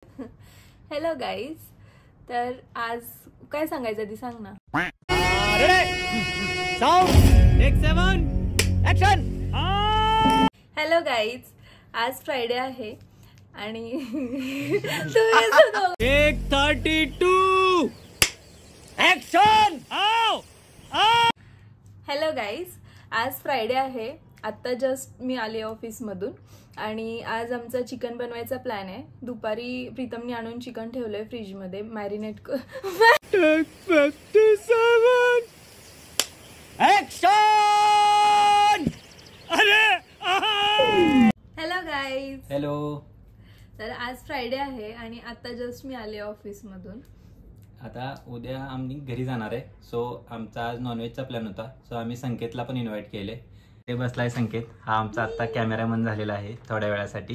Hello guys, तर आज काय सांगायचं ती सांग ना. हॅलो गाईज, आज फ्रायडे आहे आणि 1:32 ऍक्शन. हॅलो गाईज, आज फ्रायडे आहे. आत्ता जस्ट मी आले ऑफिसमधून आणि आज आमचा चिकन बनवायचा प्लॅन आहे. दुपारी प्रीतमने आणून चिकन ठेवलंय फ्रीजमध्ये मॅरिनेट हॅलो गाईज. हॅलो. तर आज फ्रायडे आहे आणि आता जस्ट मी आले ऑफिसमधून. आता उद्या आम्ही घरी जाणार आहे. सो आमचा आज नॉनव्हेजचा प्लॅन होता. सो आम्ही संकेतला पण इन्व्हाइट केले. ते बसलाय संकेत. हा आमचा आता कॅमेरामन झालेला आहे थोड्या वेळासाठी.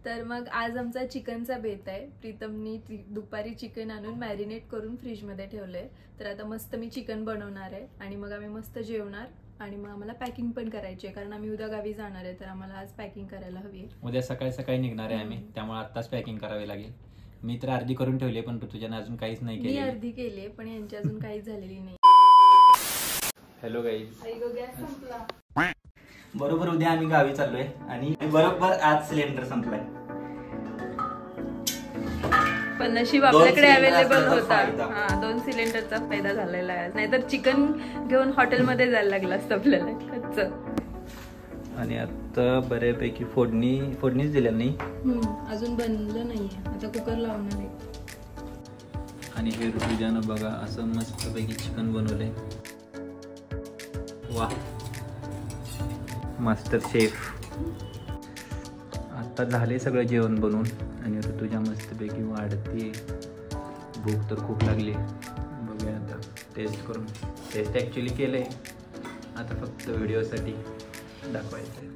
तर मग आज आमचा चिकनचा बेत आहे. प्रीतमनी दुपारी चिकन आणून मॅरिनेट करून फ्रीजमध्ये ठेवलंय. तर आता मस्त मी चिकन बनवणार आहे आणि मग आम्ही मस्त जेवणार आणि मग आम्हाला पॅकिंग पण करायची आहे, कारण आम्ही उद्या गावी जाणार आहे. तर आम्हाला आज पॅकिंग करायला हवी आहे. उद्या सकाळी सकाळी निघणार आहे आम्ही, त्यामुळे आत्ताच पॅकिंग करावी लागेल. मी तर अर्धी करून ठेवली पण ऋतुजाने अजून काहीच नाही केली. मी अर्धी केली पण यांची अजून काहीच झालेली नाही. Hello guys. गॅस संपला. बरोबर उद्या आम्ही गावी चाललोय आणि बरोबर आज सिलेंडर संपलाय. पण नशीब आपल्याकडे अवेलेबल होता. 2 सिलेंडरचा फायदा झालेला आहे. नाहीतर चिकन घेऊन हॉटेलमध्ये जायला लागलं असतं आपल्याला कच्च. आणि आता बऱ्यापैकी फोडणीच दिलेली नाही. अजून बनलं नाहीये. आता कुकर लावणार आहे. आणि हे ऋतुजानं बघा असं मस्तपैकी चिकन बनवलंय. वा, मास्टर शेफ. आता झाले सगळं जेवण बनवून आणि ऋतुजा मस्तपैकी वाढते. भूक तर खूप लागली. बघूया आता टेस्ट करून. टेस्ट ॲक्च्युली केलं आहे, आता फक्त व्हिडिओसाठी दाखवायचं आहे.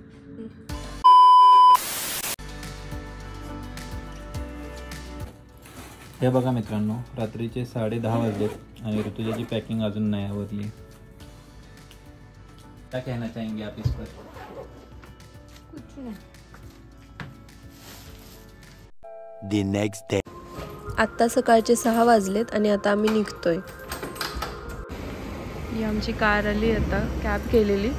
हे बघा मित्रांनो, रात्रीचे 10:30 वाजलेत आणि ऋतुजाची पॅकिंग अजून नाही आवरली. क्या कहना चाहेंगे आप इस पर? कुछ नहीं. The next day. आत्ता सकाळचे 6 वाजलेत आणि आता आम्ही निघतोय. ही आमची कार आली, आता कॅब केलेली.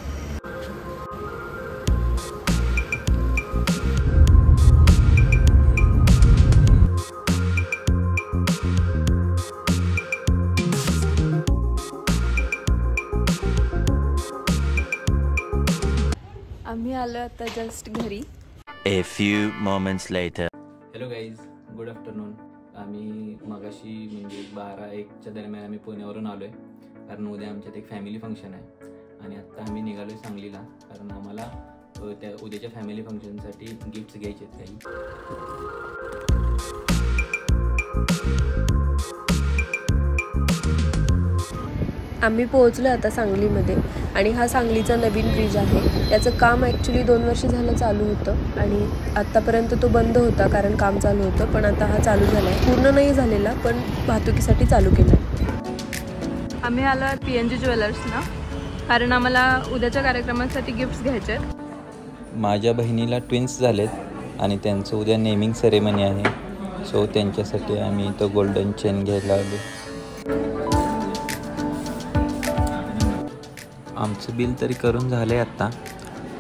आम्ही आलो आता जस्ट घरी. A few moments later. Hello guys, good afternoon. आम्ही मगाशी म्हणजे 12-1च्या दरम्यान आम्ही पुण्यावरून आलो आहे, कारण उद्या आमच्यात एक फॅमिली फंक्शन आहे. आणि आत्ता आम्ही निघालो आहे सांगलीला, कारण आम्हाला त्या उद्याच्या फॅमिली फंक्शनसाठी गिफ्ट्स घ्यायचे आहेत काही. आम्ही पोहोचलो आता सांगलीमध्ये आणि हा सांगलीचा नवीन ब्रिज आहे. त्याचं काम ॲक्च्युली 2 वर्ष झालं चालू होतं आणि आत्तापर्यंत तो बंद होता कारण काम चालू होतं. पण आता हा चालू झाला आहे. पूर्ण नाही झालेला पण वाहतुकीसाठी चालू केला आहे. आम्ही आलो PNG ज्वेलर्सना, कारण आम्हाला उद्याच्या कार्यक्रमासाठी गिफ्ट्स घ्यायचे आहेत. माझ्या बहिणीला ट्विन्स झालेत आणि त्यांचं उद्या नेमिंग सेरेमनी आहे. सो त्यांच्यासाठी आम्ही तो गोल्डन चेन घ्यायला आलो. आमचं बिल तरी करून झालं आहे आत्ता,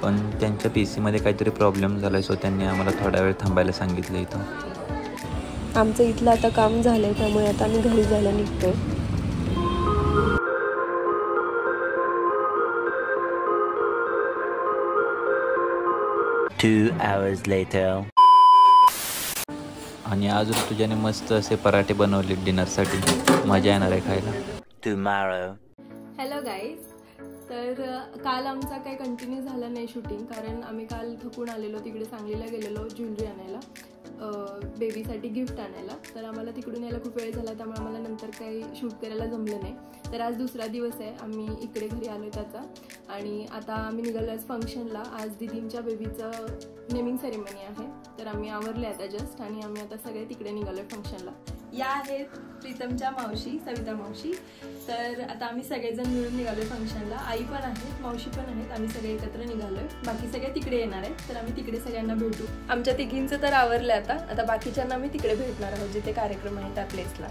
पण त्यांच्या PC मध्ये काहीतरी प्रॉब्लेम झाला आहे. सो त्यांनी आम्हाला थोडा वेळ थांबायला सांगितलं इथं. आमचं इथलं आता काम झालं आहे, त्यामुळे आता आम्ही घरी जायला निघतोय. Two hours later. आणि आज ऋतुजाने मस्त असे पराठे बनवले डिनरसाठी. मजा येणार आहे खायला. Tomorrow. Hello guys. तर काल आमचा काही कंटिन्यू झालं नाही शूटिंग, कारण आम्ही काल थकून आलेलो. तिकडे सांगलीला गेलेलो ज्वेलरी आणायला, बेबीसाठी गिफ्ट आणायला. तर आम्हाला तिकडून यायला खूप वेळ झाला, त्यामुळे आम्हाला नंतर काही शूट करायला जमलं नाही. तर आज दुसरा दिवस आहे, आम्ही इकडे घरी आलो आहे त्याचा. आणि आता आम्ही निघालो आज फंक्शनला. आज दीदींच्या बेबीचं नेमिंग सेरेमनी आहे. तर आम्ही आवरले आता जस्ट आणि आम्ही आता सगळे तिकडे निघालो आहे फंक्शनला. या आहेत प्रीतमच्या मावशी, सविता मावशी. तर आता आम्ही सगळेजण मिळून निघालोय फंक्शनला. आई पण आहेत, मावशी पण आहेत, आम्ही सगळे एकत्र निघालोय. बाकी सगळे तिकडे येणार आहेत, तर आम्ही तिकडे सगळ्यांना भेटू. आमच्या तिघींचं तर आवरलंय आता बाकीच्यांना आम्ही तिकडे भेटणार आहोत जिथे कार्यक्रम आहे त्या प्लेसला.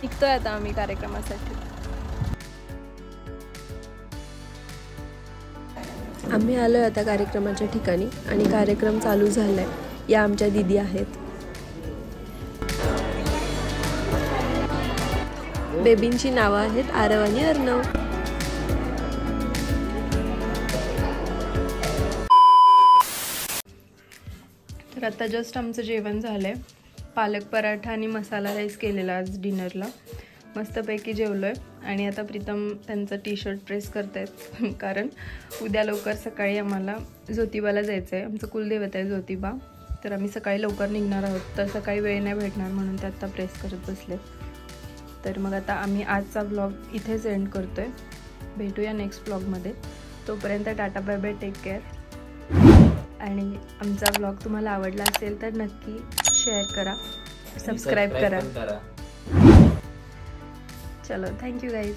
निघतोय आता आम्ही कार्यक्रमासाठी. आम्ही आलोय आता कार्यक्रमाच्या ठिकाणी आणि कार्यक्रम चालू झालाय. या आमच्या दीदी आहेत. बेबींची नावं आहेत आरव आणि अर्णव. तर आता जस्ट आमचं जेवण झालंय. पालक पराठा आणि मसाला राईस केलेला आज डिनरला. मस्तपैकी जेवलोय आणि आता प्रीतम त्यांचं टी-शर्ट प्रेस करतायत कारण उद्या लवकर सकाळी आम्हाला ज्योतिबाला जायचं आहे. आमचं कुलदैवत आहे ज्योतिबा. तर आम्ही सकाळी लवकर निघणार आहोत, तर सकाळी वेळ नाही भेटणार म्हणून ते आता प्रेस करत बसले. तर मग आता आम्ही आजचा व्लॉग इथेच एंड करतोय. भेटूया नेक्स्ट व्लॉगमध्ये. तोपर्यंत tata bye bye, take care. आणि आमचा व्लॉग तुम्हाला आवडला असेल तर नक्की शेअर करा, सबस्क्राईब करा. चलो, थँक्यू गाईज.